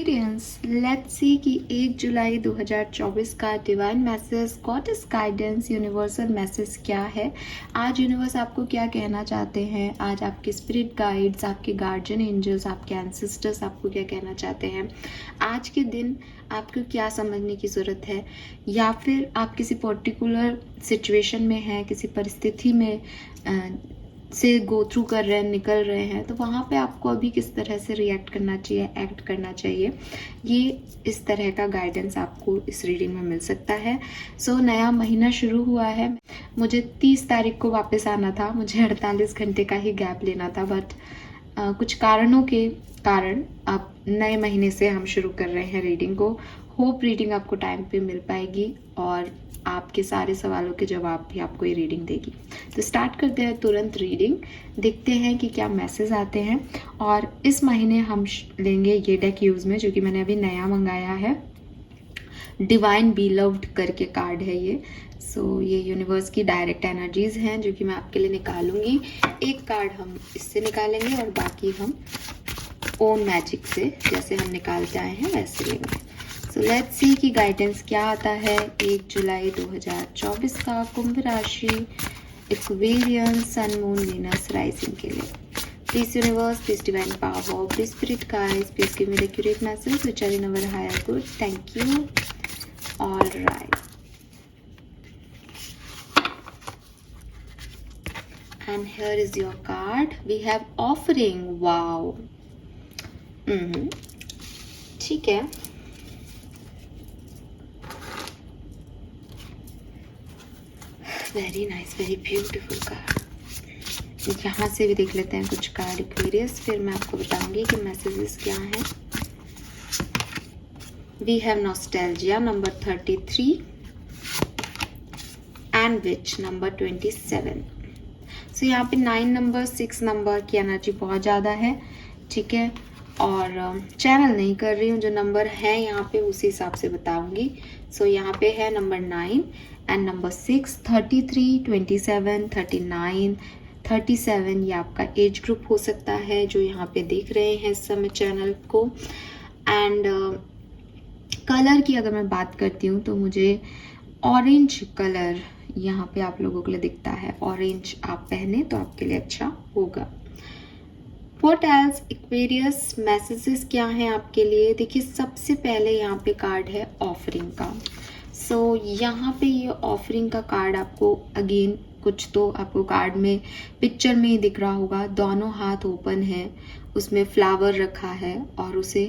Experience let's see कि 1 जुलाई 2024 का divine message, goddess guidance, universal message क्या है। आज यूनिवर्स आपको क्या कहना चाहते हैं। आज आपके स्पिरिट गाइड्स, आपके गार्जियन एंजल्स, आपके एंसेस्टर्स आपको क्या कहना चाहते हैं। आज के दिन आपको क्या समझने की ज़रूरत है, या फिर आप किसी पर्टिकुलर सिचुएशन में हैं, किसी परिस्थिति में से गो थ्रू कर रहे हैं, निकल रहे हैं, तो वहाँ पे आपको अभी किस तरह से रिएक्ट करना चाहिए, एक्ट करना चाहिए। ये इस तरह का गाइडेंस आपको इस रीडिंग में मिल सकता है। सो नया महीना शुरू हुआ है। मुझे 30 तारीख को वापस आना था, मुझे 48 घंटे का ही गैप लेना था, बट कुछ कारणों के कारण अब नए महीने से हम शुरू कर रहे हैं रीडिंग को। होप रीडिंग आपको टाइम पे मिल पाएगी और आपके सारे सवालों के जवाब भी आपको ये रीडिंग देगी। तो स्टार्ट करते हैं तुरंत रीडिंग, देखते हैं कि क्या मैसेज आते हैं। और इस महीने हम लेंगे ये डेक यूज़ में, जो कि मैंने अभी नया मंगाया है। डिवाइन बीलव्ड करके कार्ड है ये। ये यूनिवर्स की डायरेक्ट एनर्जीज हैं जो कि मैं आपके लिए निकालूंगी। एक कार्ड हम इससे निकालेंगे और बाकी हम ओन मैजिक से, जैसे हम निकालते आए हैं वैसे लेंगे। सो लेट्स सी कि गाइडेंस क्या आता है 1 जुलाई 2024 का कुंभ राशि, Aquarian, sun, moon, Venus, rising के लिए। Please universe, please divine power, please spirit guides, please give me the accurate message which are in our higher good. Thank you. Alright, and here is your card. We have offering. Wow. ठीक है। Very nice, very beautiful card. यहाँ से भी देख लेते हैं कुछ card Aquarius, फिर मैं आपको बताऊंगी कि मैसेजेस क्या हैं। We have nostalgia number 33 and which number 27। So यहाँ पे 9 नंबर, 6 नंबर की एनर्जी बहुत ज़्यादा है, ठीक है। और चैनल नहीं कर रही हूँ, जो नंबर है यहाँ पे उसी हिसाब से बताऊंगी। सो यहाँ पे है नंबर 9 एंड नंबर 6, 33, 27, 39, 37। ये आपका एज ग्रुप हो सकता है जो यहाँ पे देख रहे हैं इस समय चैनल को। एंड कलर की अगर मैं बात करती हूँ तो मुझे ऑरेंज कलर यहाँ पे आप लोगों के लिए दिखता है। ऑरेंज आप पहने तो आपके लिए अच्छा होगा। What else? एक्वेरियस मैसेजेस क्या हैं आपके लिए। देखिए, सबसे पहले यहाँ पे कार्ड है ऑफरिंग का। यहाँ पे ये ऑफरिंग का कार्ड आपको अगेन कुछ तो आपको कार्ड में पिक्चर में ही दिख रहा होगा। दोनों हाथ ओपन है, उसमें फ्लावर रखा है और उसे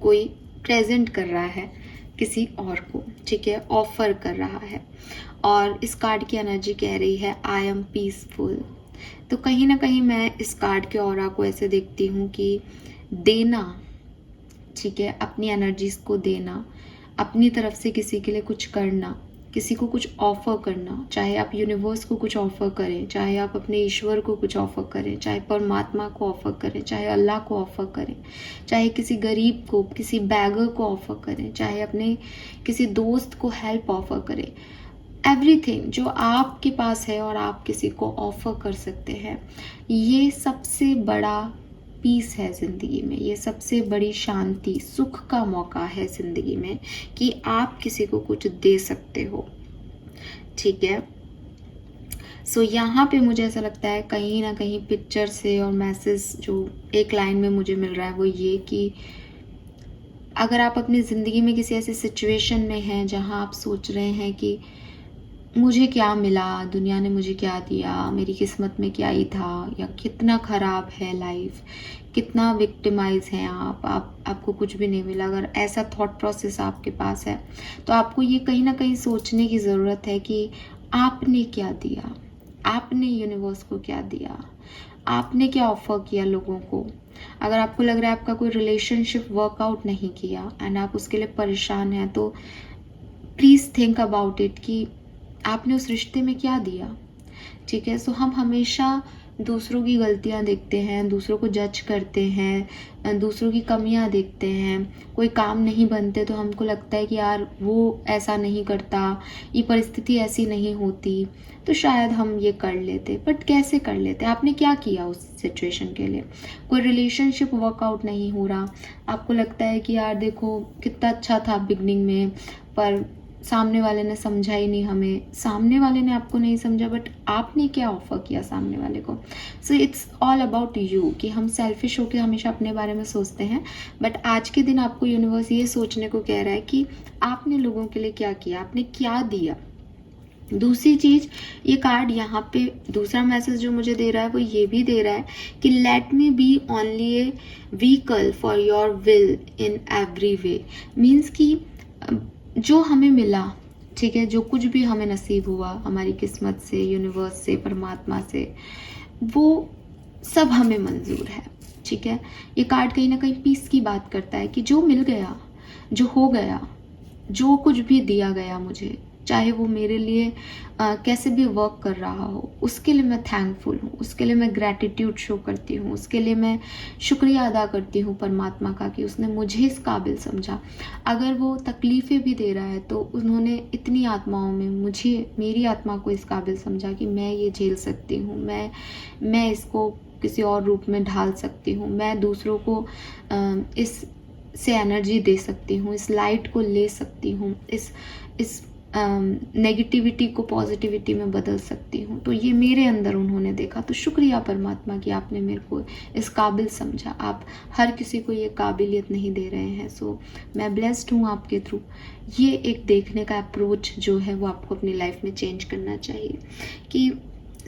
कोई प्रेजेंट कर रहा है किसी और को, ठीक है, ऑफर कर रहा है। और इस कार्ड की एनर्जी कह रही है आई एम पीसफुल। तो कहीं ना कहीं मैं इस कार्ड के ऑरा को ऐसे देखती हूँ कि देना, ठीक है, अपनी एनर्जीज को देना, अपनी तरफ से किसी के लिए कुछ करना, किसी को कुछ ऑफर करना। चाहे आप यूनिवर्स को कुछ ऑफर करें, चाहे आप अपने ईश्वर को कुछ ऑफर करें, चाहे परमात्मा को ऑफर करें, चाहे अल्लाह को ऑफर करें, चाहे किसी गरीब को, किसी बैगर को ऑफर करें, चाहे अपने किसी दोस्त को हेल्प ऑफर करें। एवरीथिंग जो आपके पास है और आप किसी को ऑफर कर सकते हैं, ये सबसे बड़ा पीस है ज़िंदगी में। ये सबसे बड़ी शांति, सुख का मौका है ज़िंदगी में कि आप किसी को कुछ दे सकते हो, ठीक है। यहाँ पे मुझे ऐसा लगता है कहीं ना कहीं पिक्चर से और मैसेज जो एक लाइन में मुझे मिल रहा है वो ये कि अगर आप अपनी ज़िंदगी में किसी ऐसे सिचुएशन में हैं जहाँ आप सोच रहे हैं कि मुझे क्या मिला, दुनिया ने मुझे क्या दिया, मेरी किस्मत में क्या ही था, या कितना ख़राब है लाइफ, कितना विक्टिमाइज हैं आपको कुछ भी नहीं मिला। अगर ऐसा थॉट प्रोसेस आपके पास है तो आपको ये कहीं ना कहीं सोचने की ज़रूरत है कि आपने क्या दिया, आपने यूनिवर्स को क्या दिया, आपने क्या ऑफर किया लोगों को। अगर आपको लग रहा है आपका कोई रिलेशनशिप वर्कआउट नहीं किया एंड आप उसके लिए परेशान हैं, तो प्लीज़ थिंक अबाउट इट कि आपने उस रिश्ते में क्या दिया, ठीक है। हम हमेशा दूसरों की गलतियां देखते हैं, दूसरों को जज करते हैं, दूसरों की कमियां देखते हैं, कोई काम नहीं बनते तो हमको लगता है कि यार वो ऐसा नहीं करता, ये परिस्थिति ऐसी नहीं होती, तो शायद हम ये कर लेते। बट कैसे कर लेते? आपने क्या किया उस सिचुएशन के लिए? कोई रिलेशनशिप वर्कआउट नहीं हो रहा, आपको लगता है कि यार देखो कितना अच्छा था बिगनिंग में, पर सामने वाले ने समझा ही नहीं हमें, सामने वाले ने आपको नहीं समझा, बट आपने क्या ऑफर किया सामने वाले को? So it's all about you, कि हम सेल्फिश होकर हमेशा अपने बारे में सोचते हैं, बट आज के दिन आपको यूनिवर्स ये सोचने को कह रहा है कि आपने लोगों के लिए क्या किया, आपने क्या दिया। दूसरी चीज, ये कार्ड यहाँ पे दूसरा मैसेज जो मुझे दे रहा है वो ये भी दे रहा है कि let me be only a vehicle for your will in every way. Means कि जो हमें मिला, ठीक है, जो कुछ भी हमें नसीब हुआ हमारी किस्मत से, यूनिवर्स से, परमात्मा से, वो सब हमें मंजूर है, ठीक है। ये कार्ड कहीं ना कहीं पीस की बात करता है कि जो मिल गया, जो हो गया, जो कुछ भी दिया गया मुझे, चाहे वो मेरे लिए कैसे भी वर्क कर रहा हो, उसके लिए मैं थैंकफुल हूँ, उसके लिए मैं ग्रैटिट्यूड शो करती हूँ, उसके लिए मैं शुक्रिया अदा करती हूँ परमात्मा का कि उसने मुझे इस काबिल समझा। अगर वो तकलीफ़ें भी दे रहा है तो उन्होंने इतनी आत्माओं में मुझे, मेरी आत्मा को इस काबिल समझा कि मैं ये झेल सकती हूँ, मैं इसको किसी और रूप में ढाल सकती हूँ, मैं दूसरों को इस से एनर्जी दे सकती हूँ, इस लाइट को ले सकती हूँ, इस नेगेटिविटी को पॉजिटिविटी में बदल सकती हूँ। तो ये मेरे अंदर उन्होंने देखा। तो शुक्रिया परमात्मा कि आपने मेरे को इस काबिल समझा। आप हर किसी को ये काबिलियत नहीं दे रहे हैं। सो मैं ब्लेस्ड हूँ आपके थ्रू। ये एक देखने का अप्रोच जो है वो आपको अपनी लाइफ में चेंज करना चाहिए कि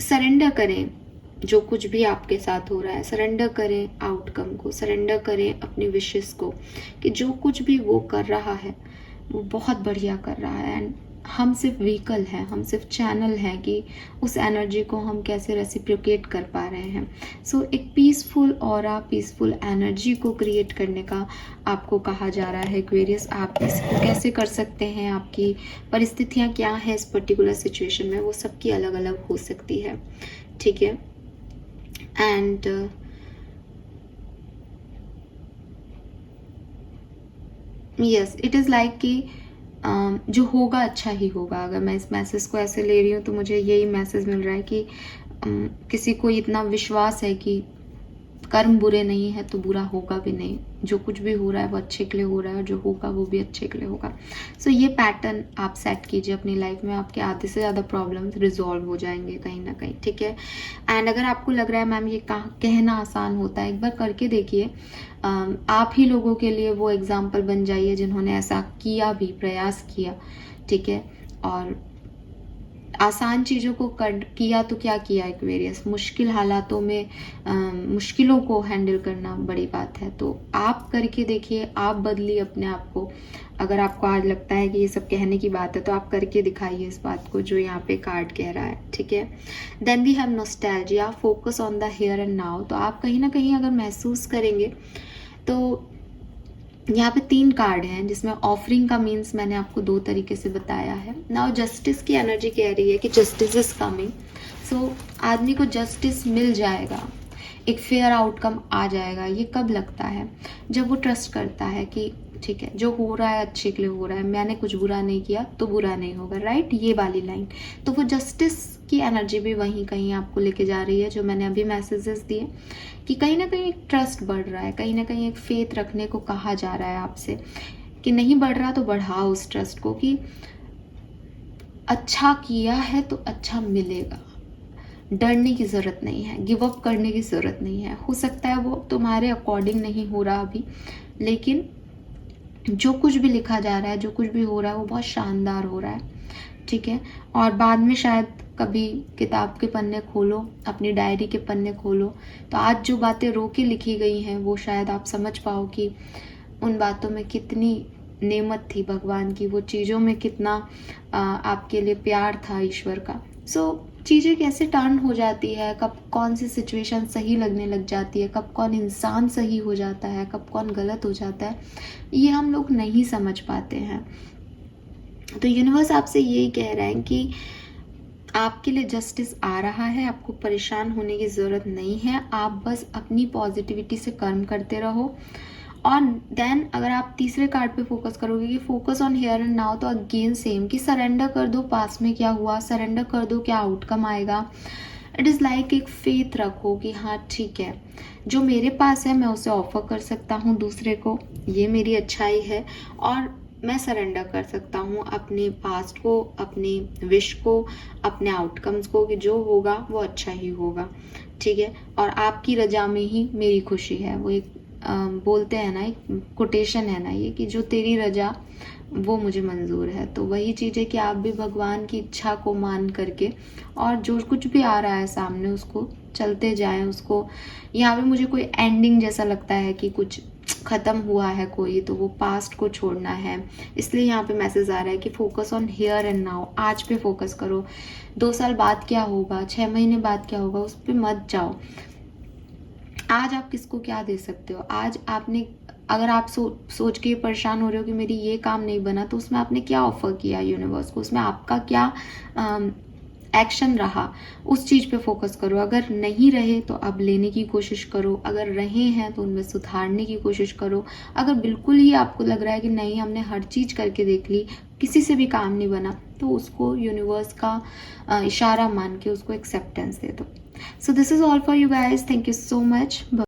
सरेंडर करें जो कुछ भी आपके साथ हो रहा है, सरेंडर करें आउटकम को, सरेंडर करें अपनी विशेस को, कि जो कुछ भी वो कर रहा है वो बहुत बढ़िया कर रहा है। एंड हम सिर्फ व्हीकल हैं, हम सिर्फ चैनल हैं कि उस एनर्जी को हम कैसे रेसिप्रोकेट कर पा रहे हैं। सो एक पीसफुल ऑरा, पीसफुल एनर्जी को क्रिएट करने का आपको कहा जा रहा है एक्वेरियस। आप इसको कैसे कर सकते हैं, आपकी परिस्थितियाँ क्या हैं इस पर्टिकुलर सिचुएशन में, वो सबकी अलग अलग हो सकती है, ठीक है। And yes, it is like कि जो होगा अच्छा ही होगा। अगर मैं इस मैसेज को ऐसे ले रही हूँ तो मुझे यही मैसेज मिल रहा है कि किसी को इतना विश्वास है कि कर्म बुरे नहीं है तो बुरा होगा भी नहीं। जो कुछ भी हो रहा है वो अच्छे के लिए हो रहा है, और जो होगा वो भी अच्छे के लिए होगा। सो ये पैटर्न आप सेट कीजिए अपनी लाइफ में, आपके आधे से ज़्यादा प्रॉब्लम्स रिजॉल्व हो जाएंगे कहीं ना कहीं, ठीक है। एंड अगर आपको लग रहा है मैम ये कहना आसान होता है, एक बार करके देखिए। आप ही लोगों के लिए वो एग्जाम्पल बन जाइए जिन्होंने ऐसा किया भी, प्रयास किया, ठीक है। और आसान चीज़ों को किया तो क्या किया एक्वेरियस, मुश्किल हालातों में मुश्किलों को हैंडल करना बड़ी बात है। तो आप करके देखिए, आप बदलिए अपने आप को। अगर आपको आज लगता है कि ये सब कहने की बात है तो आप करके दिखाइए इस बात को जो यहाँ पे कार्ड कह रहा है, ठीक है। Then we have nostalgia, focus on the here and now. तो आप कहीं ना कहीं अगर महसूस करेंगे तो यहाँ पे 3 कार्ड हैं जिसमें ऑफरिंग का मीन्स मैंने आपको 2 तरीके से बताया है। नाउ जस्टिस की एनर्जी कह रही है कि जस्टिस इज कमिंग। सो आदमी को जस्टिस मिल जाएगा, एक फेयर आउटकम आ जाएगा। ये कब लगता है? जब वो ट्रस्ट करता है कि ठीक है जो हो रहा है अच्छे के लिए हो रहा है, मैंने कुछ बुरा नहीं किया तो बुरा नहीं होगा, राइट, ये वाली लाइन। तो वो जस्टिस की एनर्जी भी वहीं कहीं आपको लेके जा रही है जो मैंने अभी मैसेजेस दिए, कि कहीं ना कहीं एक ट्रस्ट बढ़ रहा है, कहीं ना कहीं एक फेथ रखने को कहा जा रहा है आपसे, कि नहीं बढ़ रहा तो बढ़ाओ उस ट्रस्ट को, कि अच्छा किया है तो अच्छा मिलेगा। डरने की ज़रूरत नहीं है, गिव अप करने की ज़रूरत नहीं है। हो सकता है वो तुम्हारे अकॉर्डिंग नहीं हो रहा अभी, लेकिन जो कुछ भी लिखा जा रहा है, जो कुछ भी हो रहा है वो बहुत शानदार हो रहा है, ठीक है। और बाद में शायद कभी किताब के पन्ने खोलो, अपनी डायरी के पन्ने खोलो, तो आज जो बातें रो के लिखी गई हैं वो शायद आप समझ पाओ कि उन बातों में कितनी नेमत थी भगवान की, वो चीज़ों में कितना आपके लिए प्यार था ईश्वर का। सो चीज़ें कैसे टर्न हो जाती है, कब कौन सी सिचुएशन सही लगने लग जाती है, कब कौन इंसान सही हो जाता है, कब कौन गलत हो जाता है, ये हम लोग नहीं समझ पाते हैं। तो यूनिवर्स आपसे यही कह रहे हैं कि आपके लिए जस्टिस आ रहा है, आपको परेशान होने की ज़रूरत नहीं है, आप बस अपनी पॉजिटिविटी से कर्म करते रहो। और देन अगर आप तीसरे कार्ड पे फोकस करोगे कि focus on here and now, तो अगेन सेम कि सरेंडर कर दो, पास में क्या हुआ सरेंडर कर दो, क्या आउटकम आएगा। इट इज़ लाइक एक फेथ रखो कि हाँ ठीक है, जो मेरे पास है मैं उसे ऑफर कर सकता हूँ दूसरे को, ये मेरी अच्छाई है, और मैं सरेंडर कर सकता हूँ अपने पास्ट को, अपने विश को, अपने आउटकम्स को, कि जो होगा वो अच्छा ही होगा, ठीक है। और आपकी रजा में ही मेरी खुशी है, वो एक बोलते हैं ना, एक कोटेशन है ना ये, कि जो तेरी रजा वो मुझे मंजूर है। तो वही चीज़ है कि आप भी भगवान की इच्छा को मान करके और जो कुछ भी आ रहा है सामने उसको चलते जाएं। उसको यहाँ पे मुझे कोई एंडिंग जैसा लगता है कि कुछ ख़त्म हुआ है कोई, तो वो पास्ट को छोड़ना है। इसलिए यहाँ पे मैसेज आ रहा है कि focus on here and now, आज पे फोकस करो। 2 साल बाद क्या होगा, 6 महीने बाद क्या होगा, उस पर मत जाओ। आज आप किसको क्या दे सकते हो। आज आपने, अगर आप सोच के परेशान हो रहे हो कि मेरी ये काम नहीं बना, तो उसमें आपने क्या ऑफर किया यूनिवर्स को, उसमें आपका क्या एक्शन रहा, उस चीज़ पे फोकस करो। अगर नहीं रहे तो अब लेने की कोशिश करो, अगर रहे हैं तो उनमें सुधारने की कोशिश करो। अगर बिल्कुल ही आपको लग रहा है कि नहीं हमने हर चीज़ करके देख ली, किसी से भी काम नहीं बना, तो उसको यूनिवर्स का इशारा मान के उसको एक्सेप्टेंस दे दो। So this is all for you guys. Thank you so much. Bye.